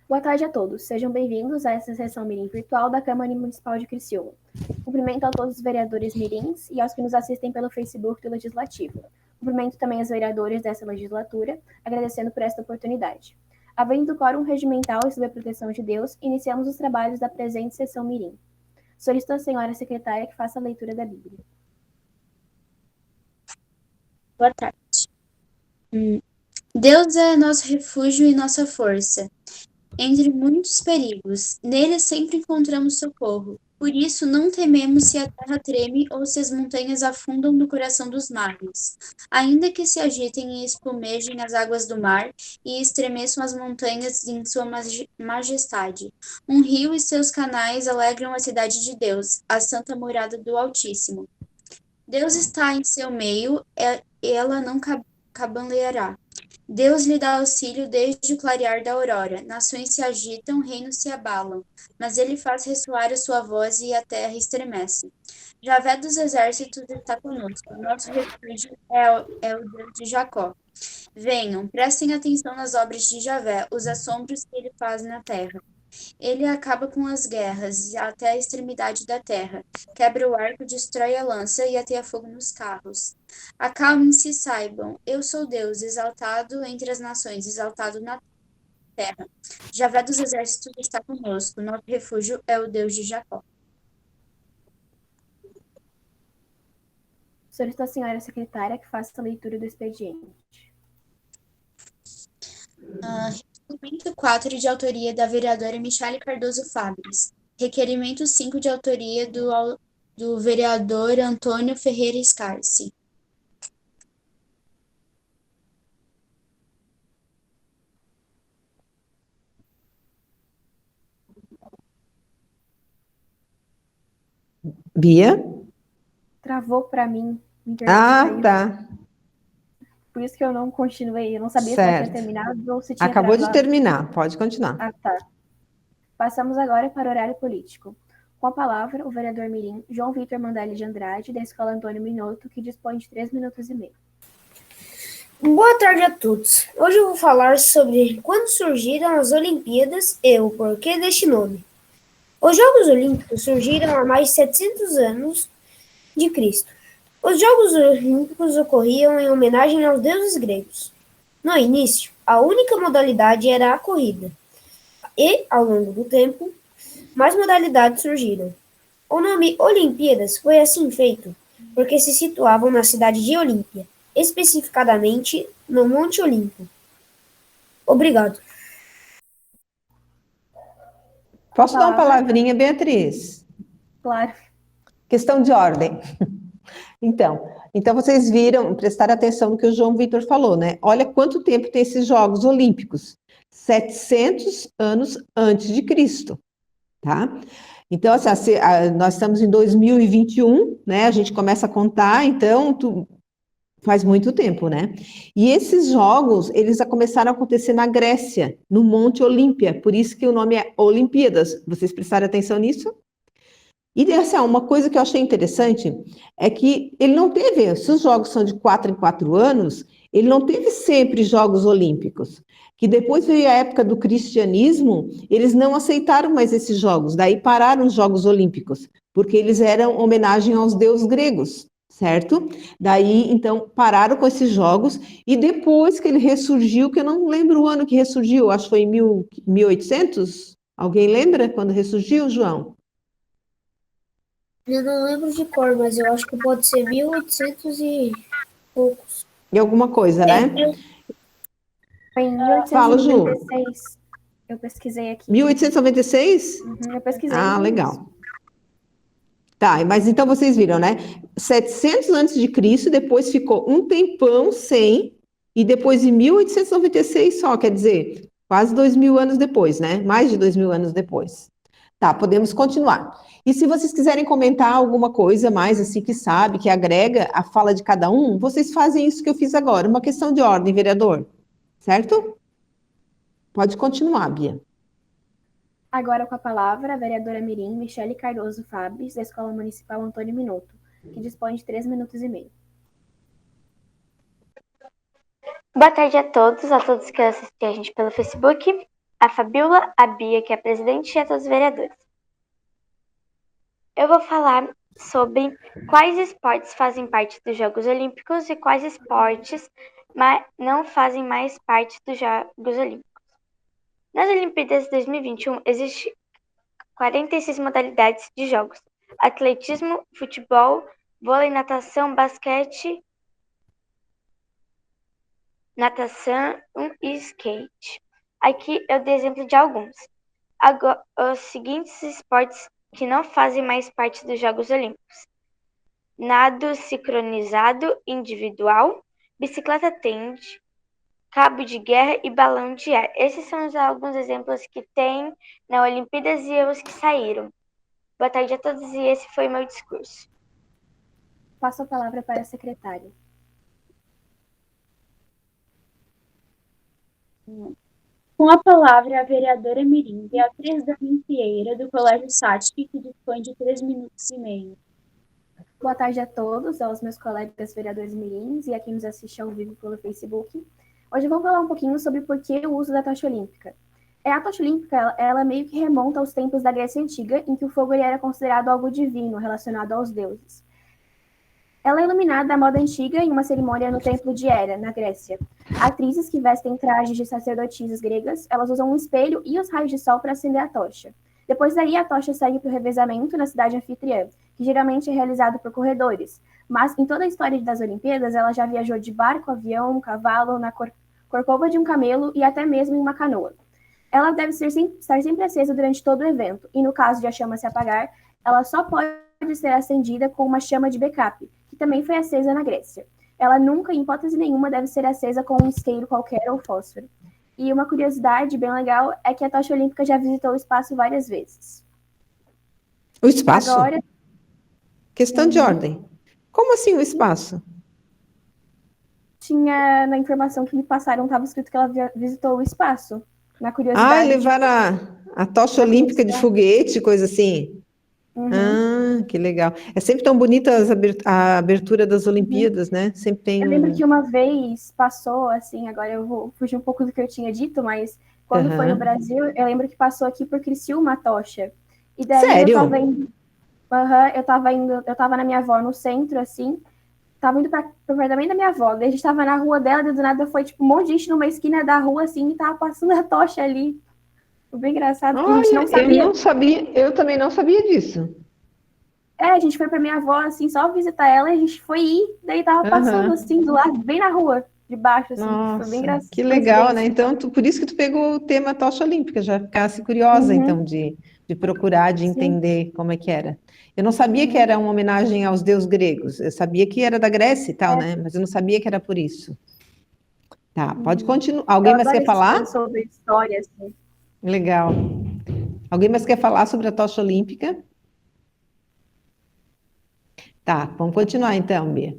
Boa tarde a todos. Sejam bem-vindos a essa sessão mirim virtual da Câmara Municipal de Criciúma. Cumprimento a todos os vereadores mirins e aos que nos assistem pelo Facebook do Legislativo. Cumprimento também os vereadores dessa legislatura, agradecendo por esta oportunidade. Havendo quórum regimental e sob a proteção de Deus, iniciamos os trabalhos da presente sessão mirim. Solicito à senhora secretária que faça a leitura da Bíblia. Boa tarde. Deus é nosso refúgio e nossa força. Entre muitos perigos, nele sempre encontramos socorro. Por isso não tememos se a terra treme ou se as montanhas afundam no coração dos mares. Ainda que se agitem e espumejem as águas do mar e estremeçam as montanhas em sua majestade. Um rio e seus canais alegram a cidade de Deus, a santa morada do Altíssimo. Deus está em seu meio, ela não cambaleará. Deus lhe dá auxílio desde o clarear da aurora. Nações se agitam, reinos se abalam. Mas ele faz ressoar a sua voz e a terra estremece. Javé dos exércitos está conosco. Nosso refúgio é o Deus de Jacó. Venham, prestem atenção nas obras de Javé, os assombros que ele faz na terra. Ele acaba com as guerras até a extremidade da terra. Quebra o arco, destrói a lança e ateia fogo nos carros. Acalmem-se e saibam, eu sou Deus, exaltado entre as nações, exaltado na terra. Javé dos exércitos está conosco, nosso refúgio é o Deus de Jacó. Solicito à senhora secretária que faça a leitura do expediente. Requerimento 4 de autoria da vereadora Michale Cardoso Fabres. Requerimento 5 de autoria do vereador Antônio Ferreira Scarce. Bia? Travou para mim, a internet caiu. Tá. Por isso que eu não continuei. Eu não sabia se ela tinha terminado ou se tinha Acabou de travado. terminar, pode continuar. Ah, tá. Passamos agora para o horário político. Com a palavra, o vereador mirim João Vitor Mandelli de Andrade, da Escola Antônio Minotto, que dispõe de 3 minutos e meio. Boa tarde a todos. Hoje eu vou falar sobre quando surgiram as Olimpíadas e o porquê deste nome. Os Jogos Olímpicos surgiram há mais de 700 anos de Cristo. Os Jogos Olímpicos ocorriam em homenagem aos deuses gregos. No início, a única modalidade era a corrida. E, ao longo do tempo, mais modalidades surgiram. O nome Olimpíadas foi assim feito porque se situavam na cidade de Olímpia, especificadamente no Monte Olimpo. Obrigado. Posso dar uma palavrinha, Beatriz? Claro. Questão de ordem. Então vocês viram, prestaram atenção no que o João Vitor falou, né? Olha quanto tempo tem esses Jogos Olímpicos. 700 anos antes de Cristo, tá? Então, assim, nós estamos em 2021, né? A gente começa a contar, então, faz muito tempo, né? E esses jogos, eles começaram a acontecer na Grécia, no Monte Olímpia, por isso que o nome é Olimpíadas. Vocês prestaram atenção nisso? E assim, uma coisa que eu achei interessante é que ele não teve, se os jogos são de 4 em 4 anos, ele não teve sempre Jogos Olímpicos. Que depois veio a época do cristianismo, eles não aceitaram mais esses jogos, daí pararam os Jogos Olímpicos, porque eles eram homenagem aos deuses gregos, certo? Daí, então, pararam com esses jogos, e depois que ele ressurgiu, que eu não lembro o ano que ressurgiu, acho que foi em 1800? Alguém lembra quando ressurgiu, João? Eu não lembro de cor, mas eu acho que pode ser 1800 e poucos. E alguma coisa, né? Foi em Fala, Ju. 1896. Eu pesquisei aqui. 1896? Eu pesquisei. Ah, legal. Tá, mas então vocês viram, né? 700 antes de Cristo, depois ficou um tempão sem, e depois em 1896 só, quer dizer, quase 2000 anos depois, né? Mais de 2000 anos depois. Tá, podemos continuar. E se vocês quiserem comentar alguma coisa mais, assim, que sabe, que agrega a fala de cada um, vocês fazem isso que eu fiz agora, uma questão de ordem, vereador. Certo? Pode continuar, Bia. Agora com a palavra, a vereadora mirim Michale Cardoso Fabres, da Escola Municipal Antônio Minotto, que dispõe de 3 minutos e meio. Boa tarde a todos que assistem a gente pelo Facebook. a Fabiola, a Bia, que é a presidente, e a todos os vereadores. Eu vou falar sobre quais esportes fazem parte dos Jogos Olímpicos e quais esportes não fazem mais parte dos Jogos Olímpicos. Nas Olimpíadas de 2021, existem 46 modalidades de jogos: atletismo, futebol, vôlei, natação e skate. Aqui eu dei exemplo de alguns. Agora, os seguintes esportes que não fazem mais parte dos Jogos Olímpicos: nado sincronizado individual, bicicleta tênis, cabo de guerra e balão de ar. Esses são alguns exemplos que tem na Olimpíadas e os que saíram. Boa tarde a todos e esse foi meu discurso. Passo a palavra para a secretária. Com a palavra, a vereadora Mirim Beatriz Dami Vieira, do Colégio Sátic, que dispõe de 3 minutos e meio. Boa tarde a todos, aos meus colegas vereadores mirins e a quem nos assiste ao vivo pelo Facebook. Hoje vamos falar um pouquinho sobre por que o uso da tocha olímpica. A tocha olímpica, ela meio que remonta aos tempos da Grécia Antiga, em que o fogo era considerado algo divino, relacionado aos deuses. Ela é iluminada à moda antiga em uma cerimônia no templo de Hera, na Grécia. Atrizes que vestem trajes de sacerdotisas gregas, elas usam um espelho e os raios de sol para acender a tocha. Depois daí, a tocha segue para o revezamento na cidade anfitriã, que geralmente é realizado por corredores. Mas em toda a história das Olimpíadas, ela já viajou de barco, avião, cavalo, na corcova de um camelo e até mesmo em uma canoa. Ela deve estar sempre acesa durante todo o evento, e no caso de a chama se apagar, ela só pode ser acendida com uma chama de backup, que também foi acesa na Grécia. Ela nunca, em hipótese nenhuma, deve ser acesa com um isqueiro qualquer ou fósforo. E uma curiosidade bem legal é que a tocha olímpica já visitou o espaço várias vezes. O espaço? Agora, Questão de ordem. Como assim o espaço? tinha na informação que me passaram, estava escrito que ela visitou o espaço. Na curiosidade. Levar a tocha olímpica de foguete, coisa assim. Uhum. Que legal. É sempre tão bonita a abertura das Olimpíadas, né? Sempre tem Eu lembro que uma vez passou, assim, agora eu vou fugir um pouco do que eu tinha dito, mas quando foi no Brasil, eu lembro que passou aqui por Criciúma a tocha. E daí Sério? eu tava na minha avó no centro, assim, tava indo pro apartamento da minha avó, daí a gente tava na rua dela, e do nada foi, tipo, um monte de gente numa esquina da rua, assim, e tava passando a tocha ali. Foi bem engraçado, porque a gente não sabia. Eu não sabia, eu também não sabia disso. A gente foi pra minha avó, assim, só visitar ela, e a gente foi ir, daí tava passando, assim, do lado, bem na rua, de baixo, assim. Nossa, foi bem engraçado. que legal, né? Então, por isso que tu pegou o tema tocha olímpica, já ficasse curiosa, então, de procurar, de entender como é que era. Eu não sabia que era uma homenagem aos deuses gregos, eu sabia que era da Grécia e tal, né? Mas eu não sabia que era por isso. Tá, pode continuar. Alguém mais quer falar? Sobre história, assim. Legal. Alguém mais quer falar sobre a tocha olímpica? Tá, vamos continuar então, Bia.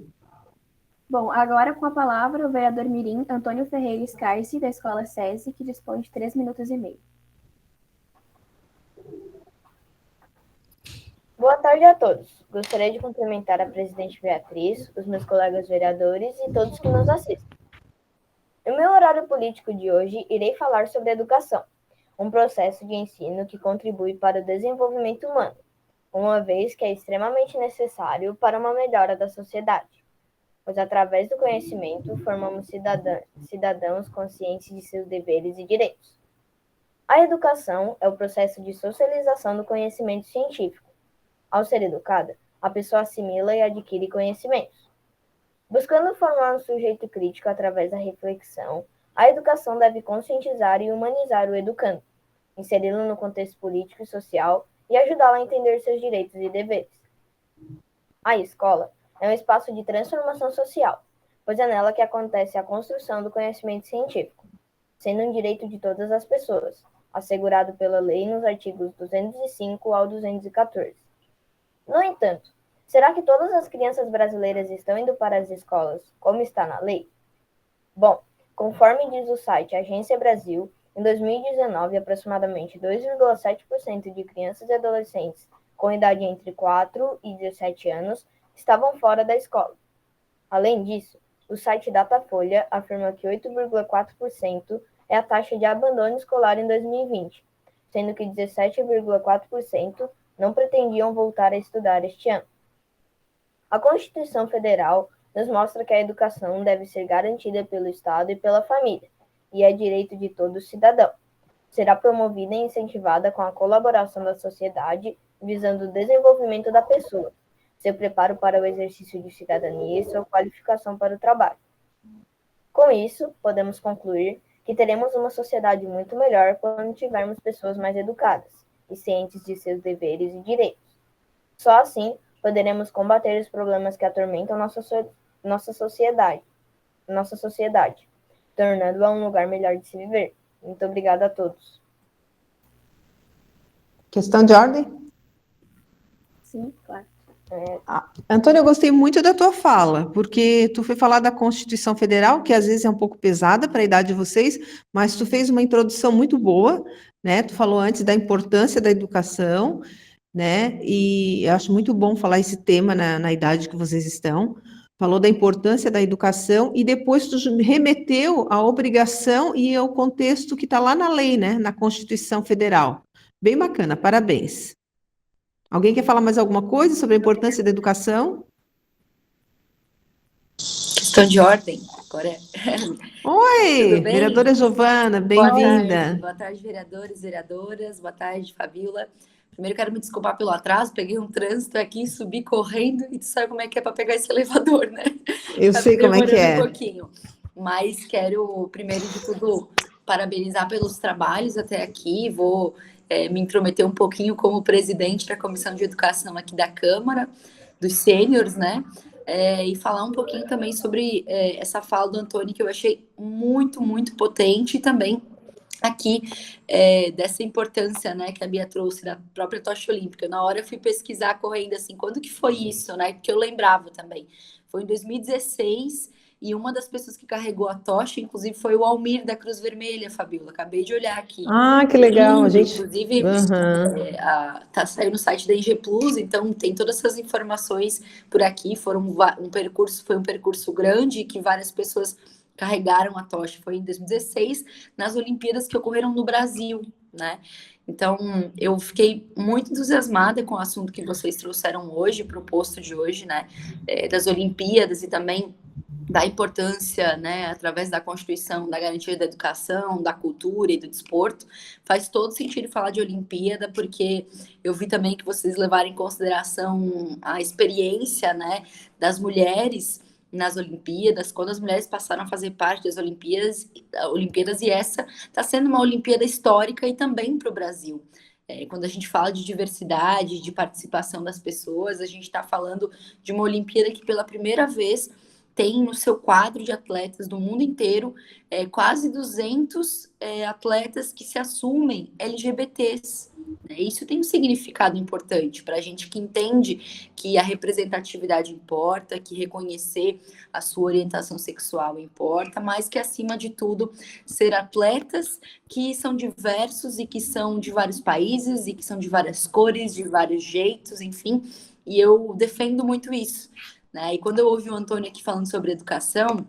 Bom, agora com a palavra o vereador mirim Antônio Ferreira Scarce, da Escola SESI, que dispõe de 3 minutos e meio. Boa tarde a todos. Gostaria de cumprimentar a presidente Beatriz, os meus colegas vereadores e todos que nos assistem. No meu horário político de hoje, irei falar sobre educação, um processo de ensino que contribui para o desenvolvimento humano, uma vez que é extremamente necessário para uma melhora da sociedade, pois através do conhecimento formamos cidadãos conscientes de seus deveres e direitos. A educação é o processo de socialização do conhecimento científico. Ao ser educada, a pessoa assimila e adquire conhecimentos. Buscando formar um sujeito crítico através da reflexão, a educação deve conscientizar e humanizar o educando, inseri-lo no contexto político e social e ajudá-lo a entender seus direitos e deveres. A escola é um espaço de transformação social, pois é nela que acontece a construção do conhecimento científico, sendo um direito de todas as pessoas, assegurado pela lei nos artigos 205 ao 214. No entanto, será que todas as crianças brasileiras estão indo para as escolas como está na lei? Bom, conforme diz o site Agência Brasil, em 2019, aproximadamente 2,7% de crianças e adolescentes com idade entre 4 e 17 anos estavam fora da escola. Além disso, o site Datafolha afirma que 8,4% é a taxa de abandono escolar em 2020, sendo que 17,4% não pretendiam voltar a estudar este ano. A Constituição Federal nos mostra que a educação deve ser garantida pelo Estado e pela família, e é direito de todo cidadão. Será promovida e incentivada com a colaboração da sociedade, visando o desenvolvimento da pessoa, seu preparo para o exercício de cidadania e sua qualificação para o trabalho. Com isso, podemos concluir que teremos uma sociedade muito melhor quando tivermos pessoas mais educadas e cientes de seus deveres e direitos. Só assim poderemos combater os problemas que atormentam nossa sociedade, tornando-a um lugar melhor de se viver. Muito obrigada a todos. Questão de ordem? Sim, claro. Antônio, eu gostei muito da tua fala, porque tu foi falar da Constituição Federal, que às vezes é um pouco pesada para a idade de vocês, mas tu fez uma introdução muito boa, né? Tu falou antes da importância da educação, né? E eu acho muito bom falar esse tema na idade que vocês estão. Falou da importância da educação e depois tu remeteu à obrigação e ao contexto que está lá na lei, né? Na Constituição Federal. Bem bacana, parabéns. Alguém quer falar mais alguma coisa sobre a importância da educação? Questão de ordem, agora é. Oi, Tudo bem? vereadora Giovana, bem-vinda. Boa tarde, vereadores, vereadoras, boa tarde, Fabíola. Primeiro, quero me desculpar pelo atraso, peguei um trânsito aqui, subi correndo, e tu sabe como é que é para pegar esse elevador, né? Eu sei como é que é. Um pouquinho. Mas quero, primeiro de tudo, parabenizar pelos trabalhos até aqui, vou me intrometer um pouquinho como presidente da Comissão de Educação aqui da Câmara, dos sêniors, né? E falar um pouquinho também sobre essa fala do Antônio, que eu achei muito, muito potente, e também aqui dessa importância, né, que a Bia trouxe da própria tocha olímpica. Na hora eu fui pesquisar correndo, assim, quando que foi isso, né? Porque eu lembrava também. Foi em 2016, e uma das pessoas que carregou a tocha, inclusive, foi o Almir da Cruz Vermelha, Fabíola. Acabei de olhar aqui. Ah, que legal, a gente... Inclusive, saiu no site da IG Plus, então tem todas essas informações por aqui. Foi um percurso grande, que várias pessoas carregaram a tocha. Foi em 2016, nas Olimpíadas que ocorreram no Brasil, né? Então, eu fiquei muito entusiasmada com o assunto que vocês trouxeram hoje, para o posto de hoje, né? Das Olimpíadas e também da importância, né, através da Constituição, da garantia da educação, da cultura e do desporto. Faz todo sentido falar de Olimpíada, porque eu vi também que vocês levaram em consideração a experiência, né, das mulheres nas Olimpíadas, quando as mulheres passaram a fazer parte das Olimpíadas, e essa está sendo uma Olimpíada histórica e também para o Brasil. Quando a gente fala de diversidade, de participação das pessoas, a gente está falando de uma Olimpíada que pela primeira vez tem no seu quadro de atletas do mundo inteiro quase 200 atletas que se assumem LGBTs. Isso tem um significado importante para a gente que entende que a representatividade importa, que reconhecer a sua orientação sexual importa, mas que, acima de tudo, ser atletas que são diversos e que são de vários países e que são de várias cores, de vários jeitos, enfim, e eu defendo muito isso. Né? E quando eu ouvi o Antônio aqui falando sobre educação,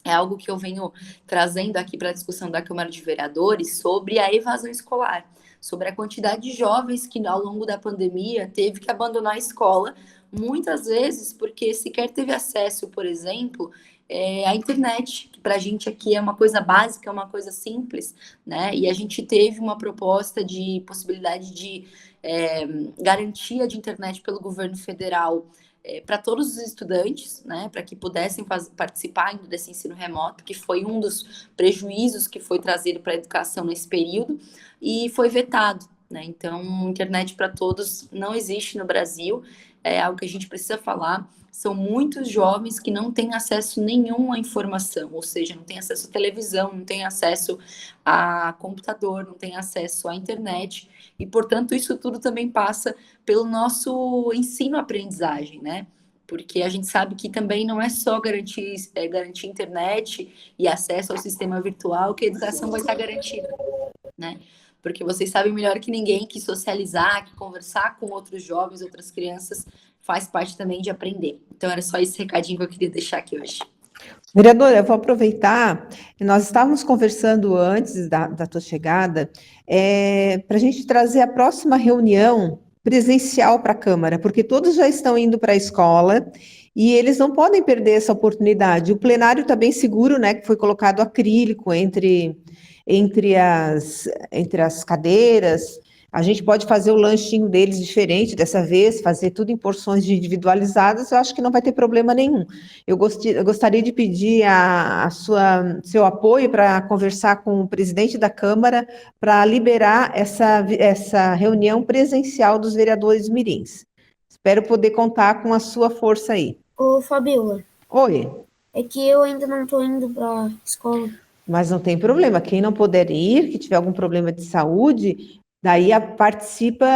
é algo que eu venho trazendo aqui para a discussão da Câmara de Vereadores sobre a evasão escolar, sobre a quantidade de jovens que ao longo da pandemia teve que abandonar a escola, muitas vezes porque sequer teve acesso, por exemplo, à internet, que para a gente aqui é uma coisa básica, é uma coisa simples, né? E a gente teve uma proposta de possibilidade de garantia de internet pelo governo federal para todos os estudantes, né, para que pudessem participar ainda desse ensino remoto, que foi um dos prejuízos que foi trazido para a educação nesse período, e foi vetado, né? Então, internet para todos não existe no Brasil, é algo que a gente precisa falar. São muitos jovens que não têm acesso nenhum à informação, ou seja, não têm acesso à televisão, não têm acesso a computador, não têm acesso à internet, e, portanto, isso tudo também passa pelo nosso ensino-aprendizagem, né? Porque a gente sabe que também não é só garantir internet e acesso ao sistema virtual que a educação vai estar garantida, né? Porque vocês sabem melhor que ninguém que socializar, que conversar com outros jovens, outras crianças, faz parte também de aprender. Então, era só esse recadinho que eu queria deixar aqui hoje. Vereadora, eu vou aproveitar, nós estávamos conversando antes da tua chegada, para a gente trazer a próxima reunião presencial para a Câmara, porque todos já estão indo para a escola e eles não podem perder essa oportunidade. O plenário está bem seguro, né, que foi colocado acrílico entre as cadeiras. A gente pode fazer o lanchinho deles diferente dessa vez, fazer tudo em porções individualizadas, eu acho que não vai ter problema nenhum. Eu gostaria de pedir seu apoio para conversar com o presidente da Câmara para liberar essa reunião presencial dos vereadores mirins. Espero poder contar com a sua força aí. Ô, Fabiola, Oi, é que eu ainda não tô indo pra escola. mas não tem problema. Quem não puder ir, que tiver algum problema de saúde, daí participa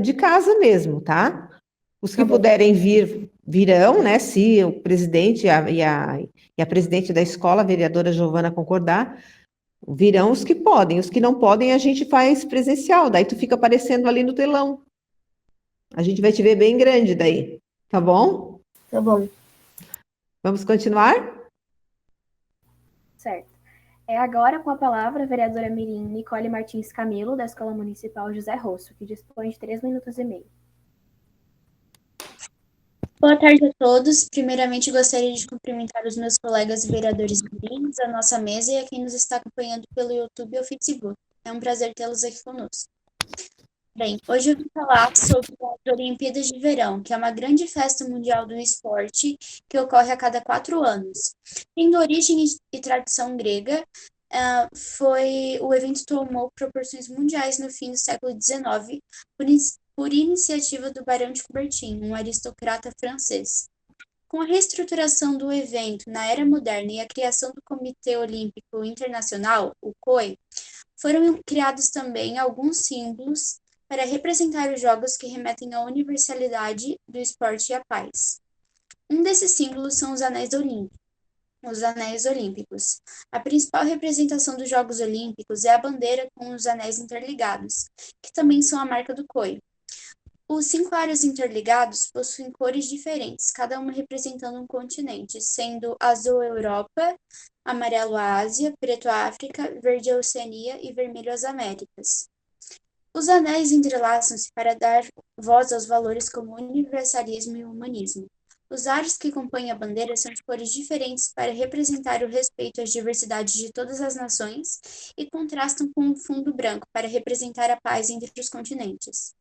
de casa mesmo, tá? Os que Tá bom. puderem vir, virão, né? Se o presidente e a presidente da escola, a vereadora Giovana, concordar, virão os que podem. Os que não podem, a gente faz presencial. Daí tu fica aparecendo ali no telão. A gente vai te ver bem grande daí. Tá bom? Tá bom. Vamos continuar? Certo. É agora com a palavra a vereadora mirim Nicole Martins Camilo, da Escola Municipal José Rosso, que dispõe de 3 minutos e meio. Boa tarde a todos. Primeiramente, gostaria de cumprimentar os meus colegas vereadores mirins, a nossa mesa e a quem nos está acompanhando pelo YouTube ou Facebook. É um prazer tê-los aqui conosco. Bem, hoje eu vim falar sobre as Olimpíadas de Verão, que é uma grande festa mundial do esporte que ocorre a cada 4 anos. Tendo origem e tradição grega, o evento tomou proporções mundiais no fim do século XIX por iniciativa do Barão de Coubertin, um aristocrata francês. Com a reestruturação do evento na era moderna e a criação do Comitê Olímpico Internacional, o COI, foram criados também alguns símbolos para representar os jogos que remetem à universalidade do esporte e à paz. Um desses símbolos são os anéis olímpicos. A principal representação dos Jogos Olímpicos é a bandeira com os anéis interligados, que também são a marca do COI. Os 5 aros interligados possuem cores diferentes, cada uma representando um continente, sendo azul a Europa, amarelo a Ásia, preto a África, verde a Oceania e vermelho as Américas. Os anéis entrelaçam-se para dar voz aos valores como o universalismo e o humanismo. Os aros que compõem a bandeira são de cores diferentes para representar o respeito às diversidades de todas as nações e contrastam com um fundo branco para representar a paz entre os continentes.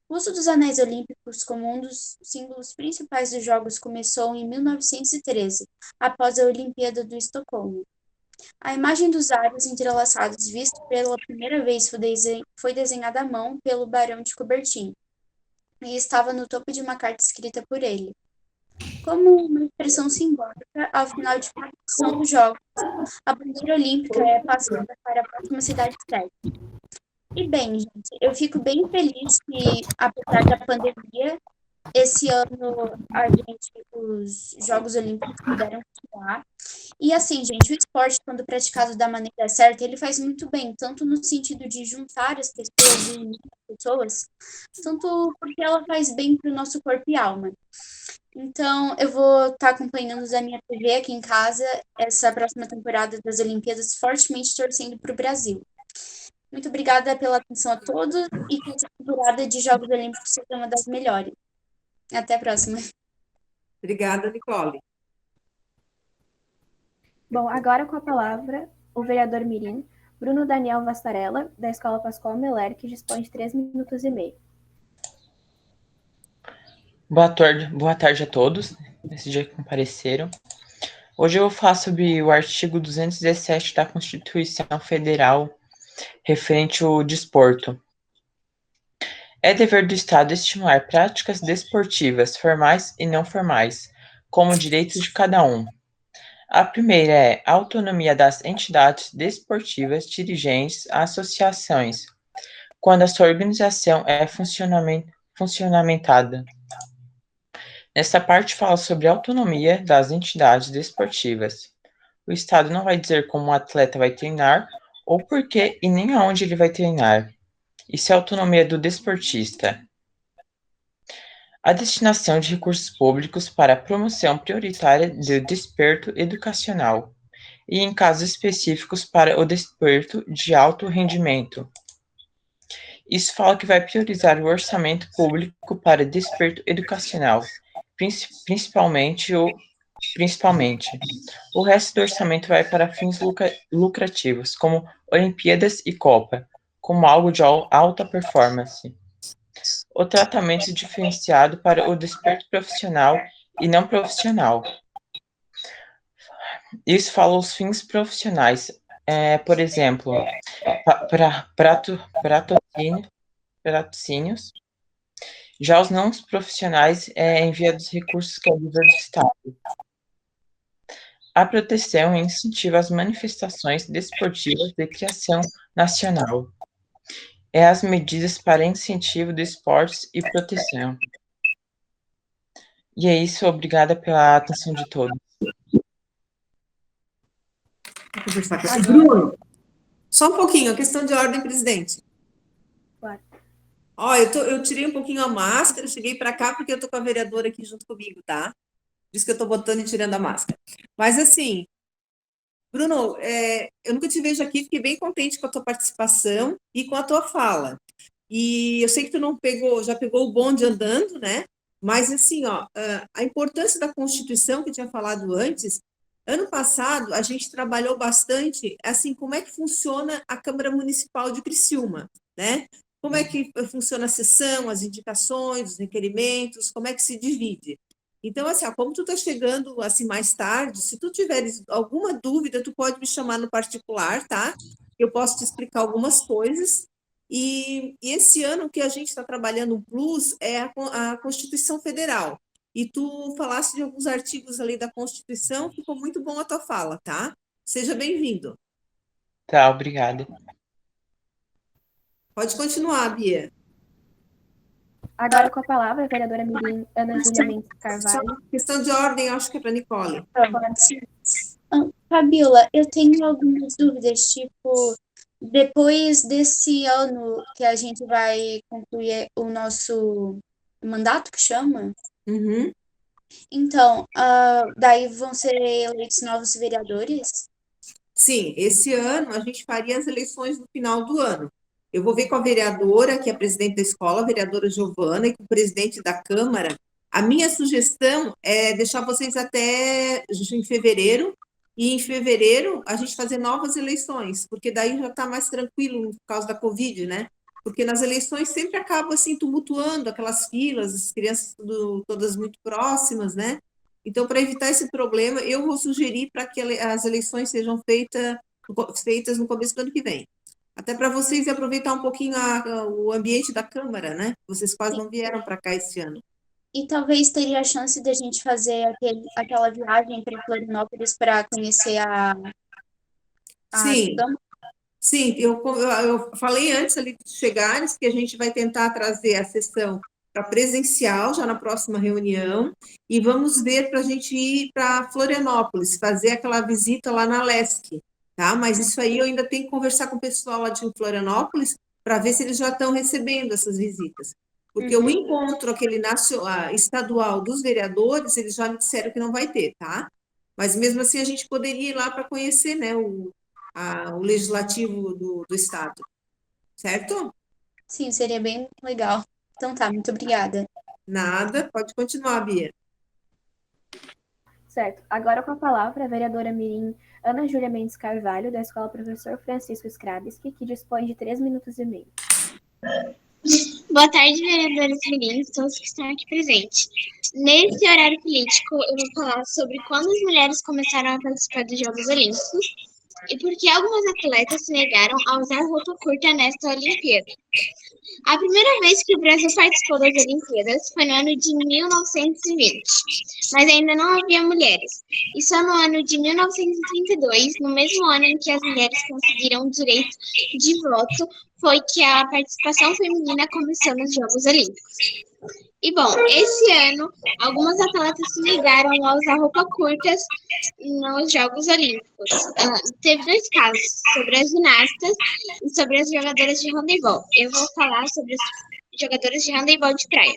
O uso dos anéis olímpicos como um dos símbolos principais dos Jogos começou em 1913, após a Olimpíada do Estocolmo. A imagem dos aros entrelaçados visto pela primeira vez foi desenhada à mão pelo Barão de Coubertin e estava no topo de uma carta escrita por ele. Como uma expressão simbólica, ao final de cada edição dos Jogos, a bandeira olímpica é passada para a próxima cidade certa. E bem, gente, eu fico bem feliz que, apesar da pandemia, esse ano os Jogos Olímpicos puderam continuar. E assim, gente, o esporte, quando praticado da maneira certa, ele faz muito bem, tanto no sentido de juntar as pessoas e unir as pessoas, tanto porque ela faz bem para o nosso corpo e alma. Então, eu vou estar acompanhando da minha TV aqui em casa essa próxima temporada das Olimpíadas, fortemente torcendo para o Brasil. Muito obrigada pela atenção a todos e que essa temporada de Jogos Olímpicos seja uma das melhores. Até a próxima. Obrigada, Nicole. Bom, agora com a palavra o vereador mirim Bruno Daniel Vastarella, da Escola Pascoal Meller, que dispõe de 3 minutos e meio. Boa tarde a todos, nesse dia que compareceram. Hoje eu vou falar sobre o artigo 217 da Constituição Federal, referente ao desporto. É dever do Estado estimular práticas desportivas, formais e não formais, como direitos de cada um. A primeira é a autonomia das entidades desportivas, dirigentes, associações, quando a sua organização é funcionamentada. Nesta parte fala sobre a autonomia das entidades desportivas. O Estado não vai dizer como o atleta vai treinar, ou por quê e nem aonde ele vai treinar. Isso é a autonomia do desportista. A destinação de recursos públicos para a promoção prioritária do desporto educacional e, em casos específicos, para o desporto de alto rendimento. Isso fala que vai priorizar o orçamento público para desporto educacional, principalmente. O resto do orçamento vai para fins lucrativos, como Olimpíadas e Copa, como algo de alta performance. O tratamento diferenciado para o desporto profissional e não profissional. Isso fala os fins profissionais, por exemplo, patrocínios. Já os não profissionais envia dos recursos que é do Estado. A proteção e incentiva as manifestações desportivas de criação nacional. As medidas para incentivo de esportes e proteção. E é isso, obrigada pela atenção de todos. Vou conversar com o Bruno. Só um pouquinho, a questão de ordem, presidente. Claro. Ó, eu tirei um pouquinho a máscara, cheguei para cá porque eu tô com a vereadora aqui junto comigo, tá? Por isso que eu tô botando e tirando a máscara. Mas assim, Bruno, eu nunca te vejo aqui, fiquei bem contente com a tua participação e com a tua fala. E eu sei que tu não já pegou o bonde andando, né? Mas assim, ó, a importância da Constituição que eu tinha falado antes, ano passado a gente trabalhou bastante, assim, como é que funciona a Câmara Municipal de Criciúma, né? Como é que funciona a sessão, as indicações, os requerimentos, como é que se divide. Então, assim, ó, como tu tá chegando assim mais tarde, se tu tiveres alguma dúvida, tu pode me chamar no particular, tá? Eu posso te explicar algumas coisas. E esse ano que a gente está trabalhando o Plus é a Constituição Federal. E tu falaste de alguns artigos ali da Constituição, ficou muito bom a tua fala, tá? Seja bem-vindo. Tá, obrigada. Pode continuar, Bia. Agora com a palavra, a vereadora mirim Ana Júlia Mendes Carvalho. Questão de ordem, acho que é para Nicole. Fabiola, eu tenho algumas dúvidas, tipo, depois desse ano que a gente vai concluir o nosso mandato, que chama? Uhum. Então, daí vão ser eleitos novos vereadores? Sim, esse ano a gente faria as eleições no final do ano. Eu vou ver com a vereadora, que é a presidente da escola, a vereadora Giovana, e com o presidente da Câmara. A minha sugestão é deixar vocês até em fevereiro, e em fevereiro a gente fazer novas eleições, porque daí já está mais tranquilo por causa da Covid, né? Porque nas eleições sempre acaba assim tumultuando aquelas filas, as crianças todas muito próximas, né? Então, para evitar esse problema, eu vou sugerir para que as eleições sejam feitas no começo do ano que vem. Até para vocês aproveitar um pouquinho o ambiente da Câmara, né? Vocês quase não vieram para cá esse ano. E talvez teria a chance de a gente fazer aquela viagem para Florianópolis para conhecer a Sim, Câmara? sim, eu falei antes ali de chegares que a gente vai tentar trazer a sessão para presencial já na próxima reunião e vamos ver para a gente ir para Florianópolis, fazer aquela visita lá na LESC, tá? Mas isso aí eu ainda tenho que conversar com o pessoal lá de Florianópolis para ver se eles já estão recebendo essas visitas. Porque o encontro, aquele estadual dos vereadores, eles já me disseram que não vai ter, tá? Mas mesmo assim a gente poderia ir lá para conhecer, né, o legislativo do estado, certo? Sim, seria bem legal. Então tá, muito obrigada. Nada, pode continuar, Bia. Certo. Agora com a palavra, a vereadora mirim Ana Júlia Mendes Carvalho, da Escola Professor Francisco Skrabski, que dispõe de 3 minutos e meio. Boa tarde, vereadores mirins, todos que estão aqui presentes. Nesse horário político, eu vou falar sobre quando as mulheres começaram a participar dos Jogos Olímpicos e por que algumas atletas se negaram a usar roupa curta nesta Olimpíada. A primeira vez que o Brasil participou das Olimpíadas foi no ano de 1920, mas ainda não havia mulheres. E só no ano de 1932, no mesmo ano em que as mulheres conseguiram o direito de voto, foi que a participação feminina começou nos Jogos Olímpicos. E bom, esse ano, algumas atletas se negaram a usar roupa curtas nos Jogos Olímpicos. Teve 2 casos, sobre as ginastas e sobre as jogadoras de handebol. Eu vou falar sobre as jogadoras de handebol de praia.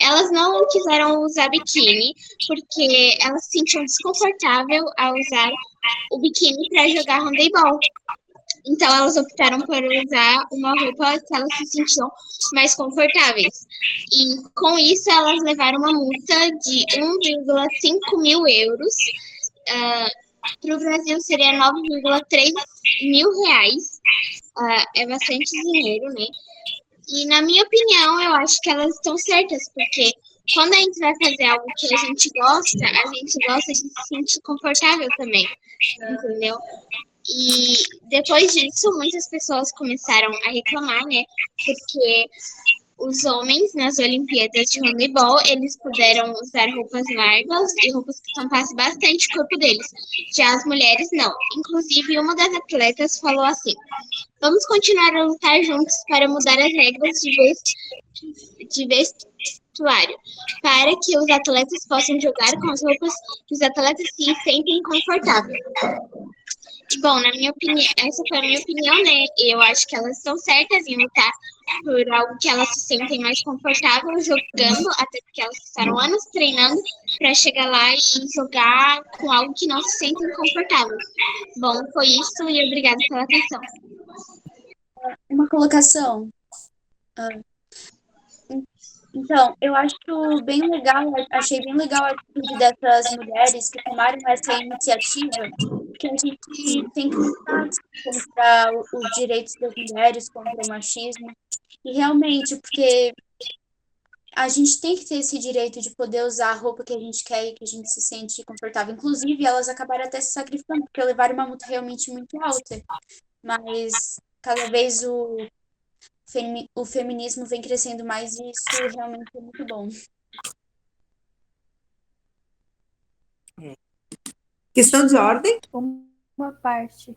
Elas não quiseram usar biquíni porque elas se sentiam desconfortável ao usar o biquíni para jogar handebol. Então, elas optaram por usar uma roupa que elas se sentiam mais confortáveis. E, com isso, elas levaram uma multa de 1,5 mil euros. Para o Brasil, seria 9,3 mil reais. É bastante dinheiro, né? E, na minha opinião, eu acho que elas estão certas, porque quando a gente vai fazer algo que a gente gosta de se sentir confortável também, entendeu? E depois disso, muitas pessoas começaram a reclamar, né? Porque os homens nas Olimpíadas de handebol, eles puderam usar roupas largas e roupas que tampassem bastante o corpo deles. Já as mulheres, não. Inclusive, uma das atletas falou assim: vamos continuar a lutar juntos para mudar as regras de vestuário, para que os atletas possam jogar com as roupas que os atletas se sentem confortáveis. Bom, na minha opinião, essa foi a minha opinião, né? Eu acho que elas estão certas em lutar por algo que elas se sentem mais confortável jogando, até porque elas passaram anos treinando para chegar lá e jogar com algo que não se sentem confortáveis. Bom, foi isso e obrigada pela atenção. Uma colocação. Então, eu acho achei bem legal a atitude dessas mulheres que tomaram essa iniciativa, porque a gente tem que lutar contra os direitos das mulheres, contra o machismo, e realmente, porque a gente tem que ter esse direito de poder usar a roupa que a gente quer e que a gente se sente confortável. Inclusive, elas acabaram até se sacrificando, porque levaram uma multa realmente muito alta, mas cada vez o feminismo vem crescendo mais e isso realmente é muito bom. Questão de ordem. Uma parte.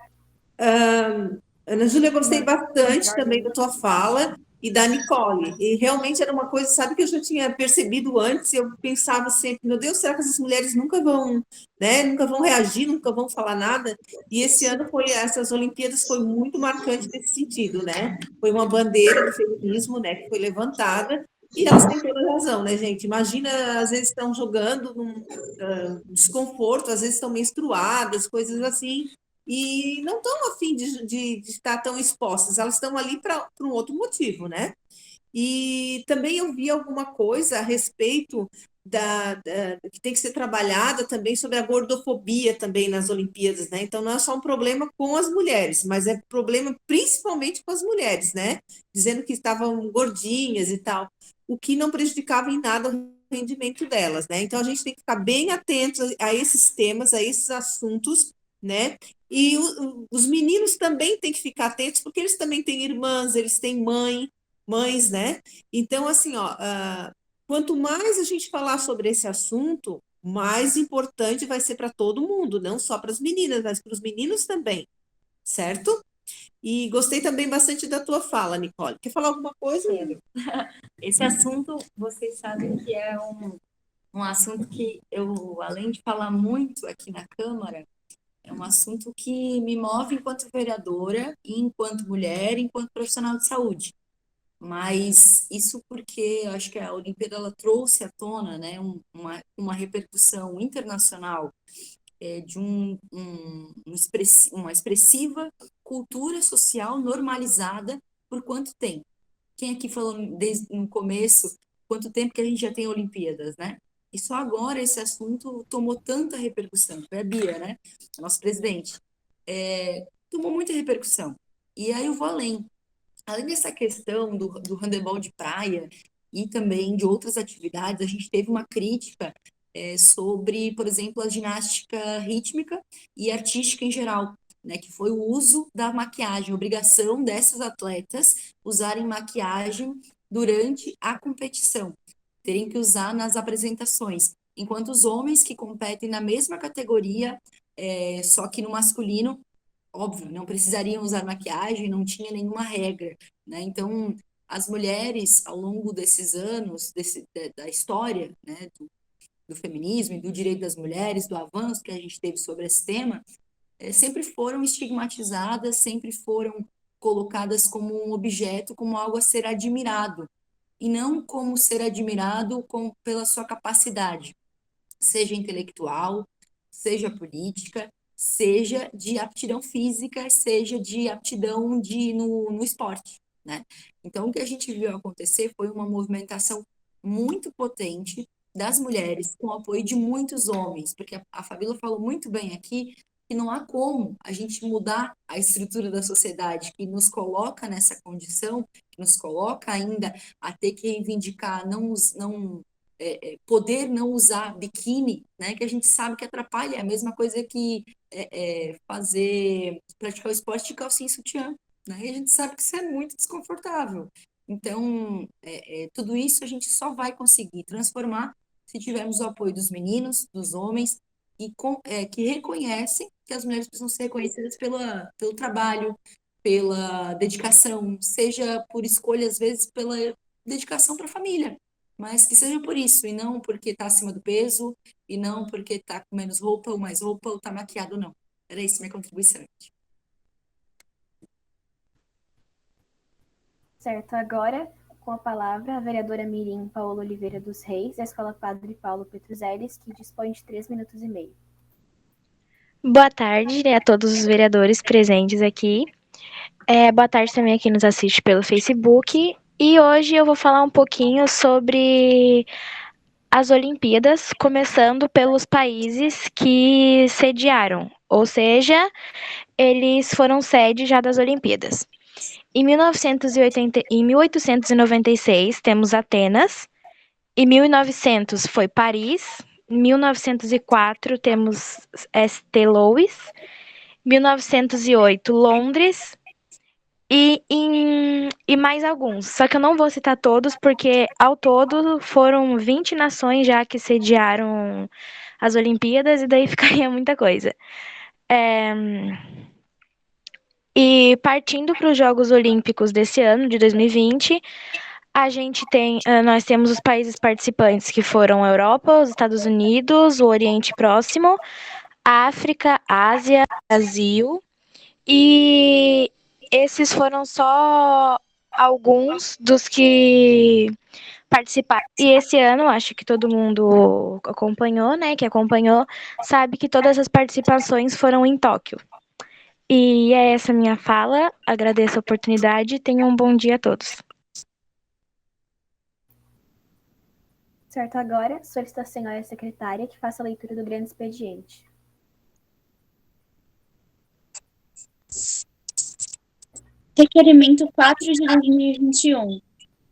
Ana Júlia, gostei bastante também da tua fala e da Nicole. E realmente era uma coisa, sabe, que eu já tinha percebido antes, eu pensava sempre, meu Deus, será que essas mulheres nunca vão, né, nunca vão reagir, nunca vão falar nada? E esse ano essas Olimpíadas foi muito marcante nesse sentido, né? Foi uma bandeira do feminismo, né, que foi levantada. E elas têm toda a razão, né, gente? Imagina, às vezes estão jogando num desconforto, às vezes estão menstruadas, coisas assim, e não estão a fim de estar tão expostas, elas estão ali para um outro motivo, né? E também eu vi alguma coisa a respeito que tem que ser trabalhada também sobre a gordofobia também nas Olimpíadas, né? Então não é só um problema com as mulheres, mas é problema principalmente com as mulheres, né? Dizendo que estavam gordinhas e tal, o que não prejudicava em nada o rendimento delas, né? Então a gente tem que ficar bem atentos a esses temas, a esses assuntos, né? E os meninos também têm que ficar atentos, porque eles também têm irmãs, eles têm mães, né? Então, assim, ó, quanto mais a gente falar sobre esse assunto, mais importante vai ser para todo mundo, não só para as meninas, mas para os meninos também, certo? E gostei também bastante da tua fala, Nicole. Quer falar alguma coisa? Esse assunto, vocês sabem que é um assunto que eu, além de falar muito aqui na Câmara, é um assunto que me move enquanto vereadora, enquanto mulher, enquanto profissional de saúde. Mas isso porque eu acho que a Olimpíada ela trouxe à tona, né, uma repercussão internacional de uma expressiva cultura social normalizada por quanto tempo? Quem aqui falou desde no começo quanto tempo que a gente já tem Olimpíadas, né? E só agora esse assunto tomou tanta repercussão. Foi a Bia, né? A nossa presidente. Tomou muita repercussão. E aí eu vou além. Além dessa questão do handebol de praia e também de outras atividades, a gente teve uma crítica sobre, por exemplo, a ginástica rítmica e artística em geral, né, que foi o uso da maquiagem, a obrigação dessas atletas usarem maquiagem durante a competição, terem que usar nas apresentações, enquanto os homens que competem na mesma categoria, só que no masculino, óbvio, não precisariam usar maquiagem, não tinha nenhuma regra, né? Então, as mulheres, ao longo desses anos, da história, né, do feminismo e do direito das mulheres, do avanço que a gente teve sobre esse tema, sempre foram estigmatizadas, sempre foram colocadas como um objeto, como algo a ser admirado. e não como ser admirado pela sua capacidade, seja intelectual, seja política, seja de aptidão física, seja de aptidão no esporte, né? Então, o que a gente viu acontecer foi uma movimentação muito potente das mulheres, com o apoio de muitos homens, porque a Fabíola falou muito bem aqui que não há como a gente mudar a estrutura da sociedade que nos coloca nessa condição, que nos coloca ainda a ter que reivindicar poder não usar biquíni, né? Que a gente sabe que atrapalha, é a mesma coisa que praticar o esporte de calcinha e sutiã, né? E a gente sabe que isso é muito desconfortável. Então, tudo isso a gente só vai conseguir transformar se tivermos o apoio dos meninos, dos homens, que reconhecem que as mulheres precisam ser reconhecidas pelo trabalho, pela dedicação, seja por escolha, às vezes, pela dedicação para a família, mas que seja por isso, e não porque está acima do peso, e não porque está com menos roupa, ou mais roupa, ou está maquiado, não. Era isso minha contribuição. Certo, agora com a palavra a vereadora Mirim Paola Oliveira dos Reis, da Escola Padre Paulo Petruzeles, que dispõe de 3 minutos e meio. Boa tarde, né, a todos os vereadores presentes aqui. Boa tarde também a quem nos assiste pelo Facebook. E hoje eu vou falar um pouquinho sobre as Olimpíadas, começando pelos países que sediaram, ou seja, eles foram sede já das Olimpíadas. Em 1896 temos Atenas, em 1900 foi Paris, em 1904 temos St. Louis, 1908 Londres e mais alguns. Só que eu não vou citar todos porque ao todo foram 20 nações já que sediaram as Olimpíadas e daí ficaria muita coisa. E partindo para os Jogos Olímpicos desse ano, de 2020, nós temos os países participantes que foram a Europa, os Estados Unidos, o Oriente Próximo, África, Ásia, Brasil, e esses foram só alguns dos que participaram. E esse ano, acho que todo mundo acompanhou, né, sabe que todas as participações foram em Tóquio. E é essa minha fala, agradeço a oportunidade e tenham um bom dia a todos. Certo, agora solicito à senhora secretária que faça a leitura do grande expediente. Requerimento 4 de 2021.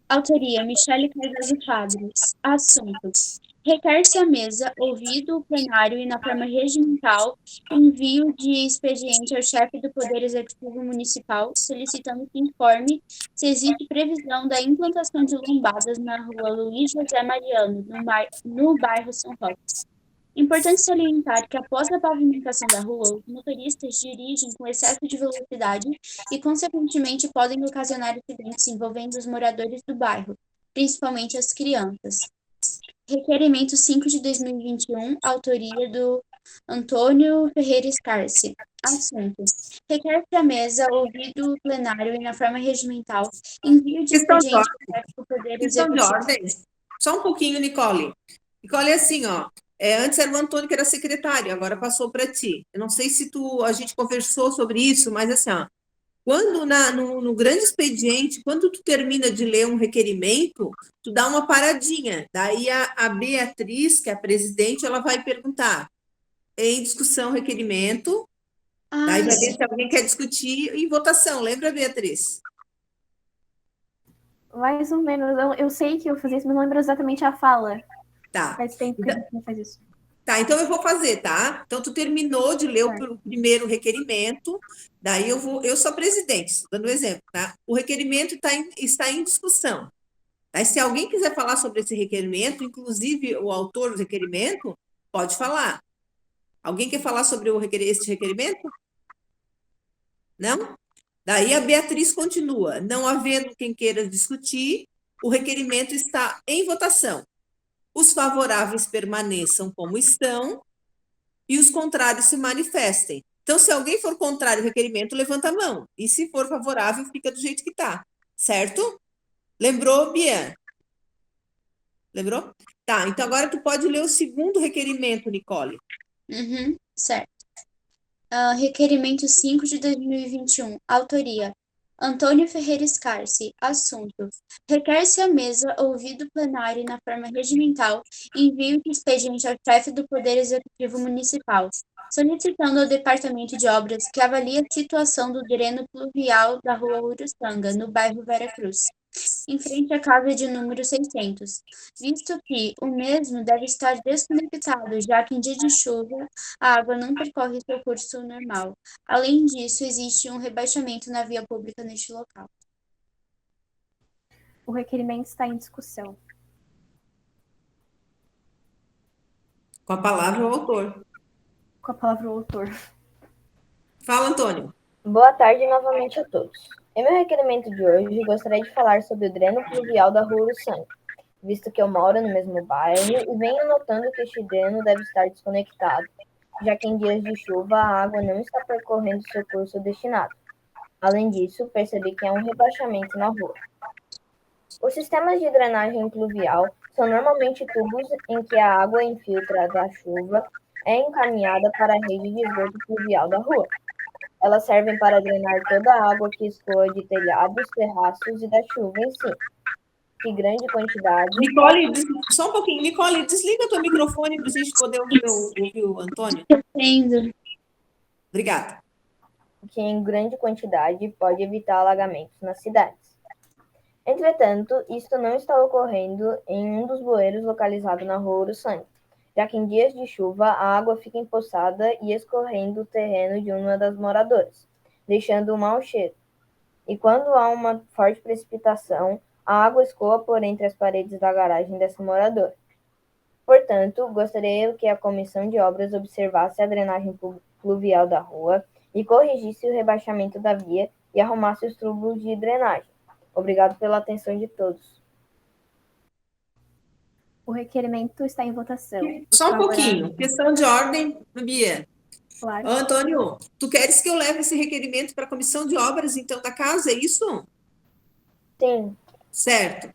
Autoria: Michele Cardoso Fabres. Assunto: requer-se à mesa, ouvido o plenário e na forma regimental, envio de expediente ao chefe do Poder Executivo Municipal, solicitando que informe se existe previsão da implantação de lombadas na rua Luiz José Mariano, no bairro São Roque. Importante salientar que após a pavimentação da rua, os motoristas dirigem com excesso de velocidade e, consequentemente, podem ocasionar acidentes envolvendo os moradores do bairro, principalmente as crianças. Requerimento 5 de 2021, autoria do Antônio Ferreira Scarce. Assunto: requer-se à mesa, ouvido o plenário e na forma regimental, envio de expediente ao chefe do Poder Executivo. Só um pouquinho, Nicole. Nicole, é assim, ó. Antes era o Antônio que era secretário, agora passou para ti. Eu não sei se a gente conversou sobre isso, mas assim, ó, quando no grande expediente, quando tu termina de ler um requerimento, tu dá uma paradinha. Daí a Beatriz, que é a presidente, ela vai perguntar: em discussão, requerimento. Daí vai ver se alguém quer discutir em votação. Lembra, Beatriz? Mais ou menos. Eu sei que eu fazia isso, mas não lembro exatamente a fala. Tá. Faz tempo que a gente não faz isso. Tá, então eu vou fazer, tá? Então tu terminou de ler o primeiro requerimento, daí eu sou a presidente, dando um exemplo, tá? O requerimento está em discussão. Daí, se alguém quiser falar sobre esse requerimento, inclusive o autor do requerimento, pode falar. Alguém quer falar sobre esse requerimento? Não? Daí a Beatriz continua. Não havendo quem queira discutir, o requerimento está em votação. Os favoráveis permaneçam como estão e os contrários se manifestem. Então, se alguém for contrário ao requerimento, levanta a mão. E se for favorável, fica do jeito que está. Certo? Lembrou, Bia? Lembrou? Tá, então agora tu pode ler o segundo requerimento, Nicole. Certo. Requerimento 5 de 2021. Autoria: Antônio Ferreira Scarce. Assunto: requer-se à mesa, ouvido o plenário na forma regimental, envio de expediente ao chefe do Poder Executivo Municipal, solicitando ao Departamento de Obras que avalie a situação do dreno pluvial da Rua Uruçanga, no bairro Vera Cruz, em frente à casa de número 600, visto que o mesmo deve estar desconectado, já que em dia de chuva a água não percorre seu curso normal. Além disso, existe um rebaixamento na via pública neste local. O requerimento está em discussão. Com a palavra o autor. Com a palavra o autor. Fala, Antônio. Boa tarde novamente a todos. Em meu requerimento de hoje, gostaria de falar sobre o dreno pluvial da Rua Uruçanga, visto que eu moro no mesmo bairro e venho notando que este dreno deve estar desconectado, já que em dias de chuva a água não está percorrendo seu curso destinado. Além disso, percebi que há um rebaixamento na rua. Os sistemas de drenagem pluvial são normalmente tubos em que a água infiltra da chuva é encaminhada para a rede de esgoto pluvial da rua. Elas servem para drenar toda a água que escoa de telhados, terraços e da chuva em si, que grande quantidade... Nicole, só um pouquinho. Nicole, desliga teu microfone para a gente poder ouvir o Antônio. Entendo. Obrigada. Que em grande quantidade pode evitar alagamentos nas cidades. Entretanto, isto não está ocorrendo em um dos bueiros localizado na Rua Uruçanga, já que em dias de chuva a água fica empoçada e escorrendo o terreno de uma das moradoras, deixando um mau cheiro. E quando há uma forte precipitação, a água escoa por entre as paredes da garagem dessa moradora. Portanto, gostaria que a Comissão de Obras observasse a drenagem pluvial da rua e corrigisse o rebaixamento da via e arrumasse os tubos de drenagem. Obrigado pela atenção de todos. O requerimento está em votação. Só um pouquinho. Questão de ordem, Bia. Claro. Antônio, tu queres que eu leve esse requerimento para a Comissão de Obras, então, da casa, é isso? Sim. Certo.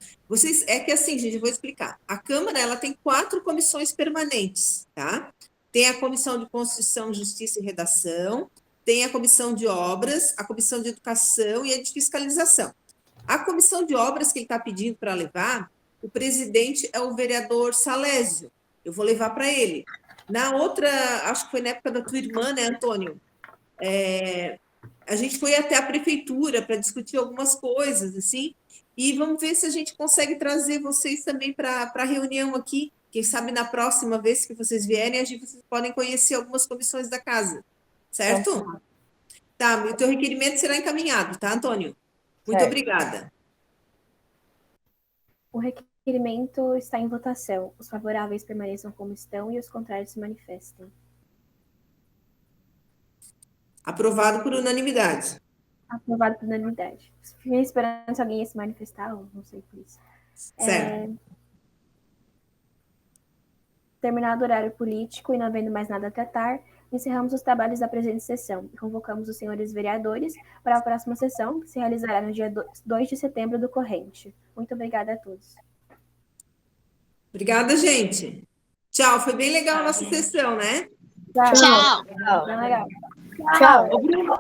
É que assim, gente, eu vou explicar. A Câmara, ela tem 4 comissões permanentes, tá? Tem a Comissão de Constituição, Justiça e Redação, tem a Comissão de Obras, a Comissão de Educação e a de Fiscalização. A Comissão de Obras que ele está pedindo para levar, o presidente é o vereador Salésio. Eu vou levar para ele. Na outra, acho que foi na época da tua irmã, né, Antônio? A gente foi até a prefeitura para discutir algumas coisas, assim, e vamos ver se a gente consegue trazer vocês também para a reunião aqui. Quem sabe na próxima vez que vocês vierem, vocês podem conhecer algumas comissões da casa. Certo? Tá, o teu requerimento será encaminhado, tá, Antônio? Muito obrigada. O requerimento está em votação. Os favoráveis permaneçam como estão e os contrários se manifestem. Aprovado por unanimidade. Aprovado por unanimidade. Fiquei esperando se alguém ia se manifestar, ou não sei por isso. Certo. Terminado o horário político e não havendo mais nada a tratar, encerramos os trabalhos da presente sessão e convocamos os senhores vereadores para a próxima sessão, que se realizará no dia 2 de setembro do corrente. Muito obrigada a todos. Obrigada, gente. Tchau, foi bem legal a nossa sessão, né? Tchau. Bem legal. Tchau. Ô, Bruno,